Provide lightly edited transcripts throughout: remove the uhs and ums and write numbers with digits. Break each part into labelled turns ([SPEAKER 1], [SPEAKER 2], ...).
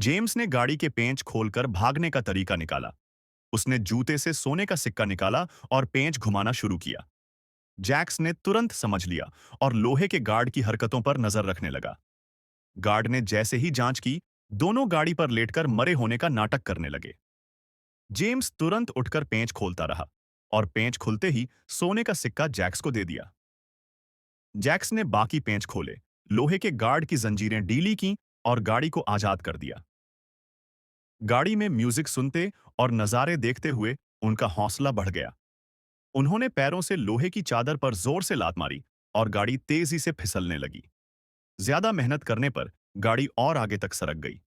[SPEAKER 1] James ने गाड़ी के पेंच खोलकर भागने का तरीका निकाला। उसने जूते से सोने का सिक्का निकाला और पेंच घुमाना शुरू किया। जैक्स ने तुरंत समझ लिया और लोहे के गार्ड की हरकतों पर नजर रखने लगा। गार्ड ने जैसे ही जांच की, दोनों गाड़ी पर लेटकर मरे होने का नाटक करने लगे। जेम्स तुरंत उठकर पेंच खोलता रहा और पेंच खुलते ही सोने का सिक्का जैक्स को दे दिया। जैक्स ने बाकी पेंच खोले, लोहे के गार्ड की जंजीरें ढीली की और गाड़ी को आजाद कर दिया। गाड़ी में म्यूजिक सुनते और नजारे देखते हुए उनका हौसला बढ़ गया। उन्होंने पैरों से लोहे की चादर पर जोर से लात मारी और गाड़ी तेजी से फिसलने लगी। ज्यादा मेहनत करने पर गाड़ी और आगे तक सरक गई।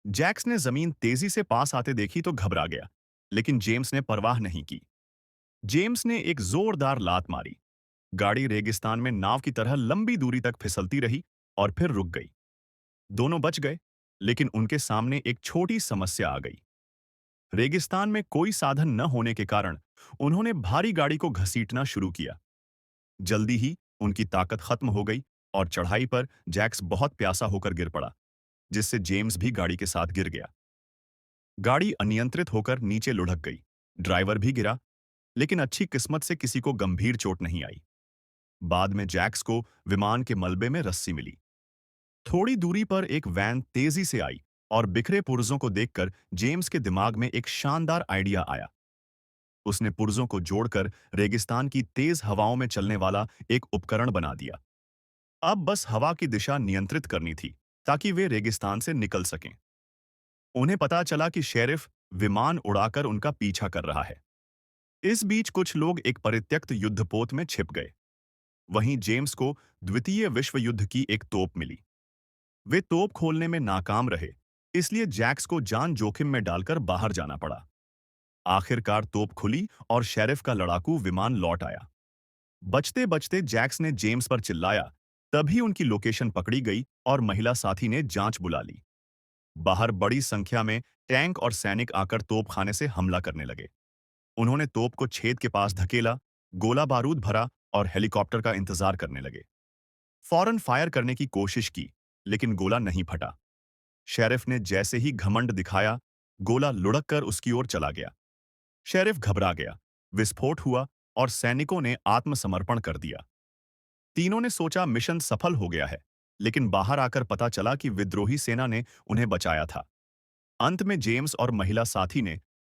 [SPEAKER 1] जैक्स ने जमीन तेजी से पास आते देखी तो घबरा गया, लेकिन जेम्स ने परवाह नहीं की। जेम्स ने एक जोरदार लात मारी। गाड़ी रेगिस्तान में नाव की तरह लंबी दूरी तक फिसलती रही और फिर रुक गई। दोनों बच गए, लेकिन उनके सामने एक छोटी समस्या आ गई। रेगिस्तान में कोई साधन न होने के कारण उन्होंने भारी गाड़ी को घसीटना शुरू किया। जल्दी ही उनकी ताकत खत्म हो गई और चढ़ाई पर जैक्स बहुत प्यासा होकर गिर पड़ा, जिससे जेम्स भी गाड़ी के साथ गिर गया। गाड़ी अनियंत्रित होकर नीचे लुढ़क गई। ड्राइवर भी गिरा, लेकिन अच्छी किस्मत से किसी को गंभीर चोट नहीं आई। बाद में जैक्स को विमान के मलबे में रस्सी मिली। थोड़ी दूरी पर एक वैन तेजी से आई और बिखरे पुर्जों को देखकर जेम्स के दिमाग में एक शानदार आइडिया आया। उसने पुर्जों को जोड़कर रेगिस्तान की तेज हवाओं में चलने वाला एक उपकरण बना दिया। अब बस हवा की दिशा नियंत्रित करनी थी, ताकि वे रेगिस्तान से निकल सकें। उन्हें पता चला कि शेरिफ विमान उड़ाकर उनका पीछा कर रहा है। इस बीच कुछ लोग एक परित्यक्त युद्धपोत में छिप गए। वहीं जेम्स को द्वितीय विश्व युद्ध की एक तोप मिली। वे तोप खोलने में नाकाम रहे, इसलिए जैक्स को जान जोखिम में डालकर बाहर जाना पड़ा। आखिरकार तोप खुली और शेरिफ का लड़ाकू विमान लौट आया। बचते बचते जैक्स ने जेम्स पर चिल्लाया, तभी उनकी लोकेशन पकड़ी गई और महिला साथी ने जांच बुला ली। बाहर बड़ी संख्या में टैंक और सैनिक आकर तोपखाने से हमला करने लगे। उन्होंने तोप को छेद के पास धकेला, गोला बारूद भरा और हेलीकॉप्टर का इंतजार करने लगे। फौरन फायर करने की कोशिश की, लेकिन गोला नहीं फटा। शेरिफ ने जैसे ही घमंड दिखाया, गोला लुढ़क कर उसकी ओर चला गया। शेरिफ घबरा गया, विस्फोट हुआ और सैनिकों ने आत्मसमर्पण कर दिया। तीनों ने सोचा मिशन सफल हो गया है, लेकिन बाहर आकर पता चला कि विद्रोही सेना ने उन्हें बचाया था। अंत में जेम्स और महिला साथी ने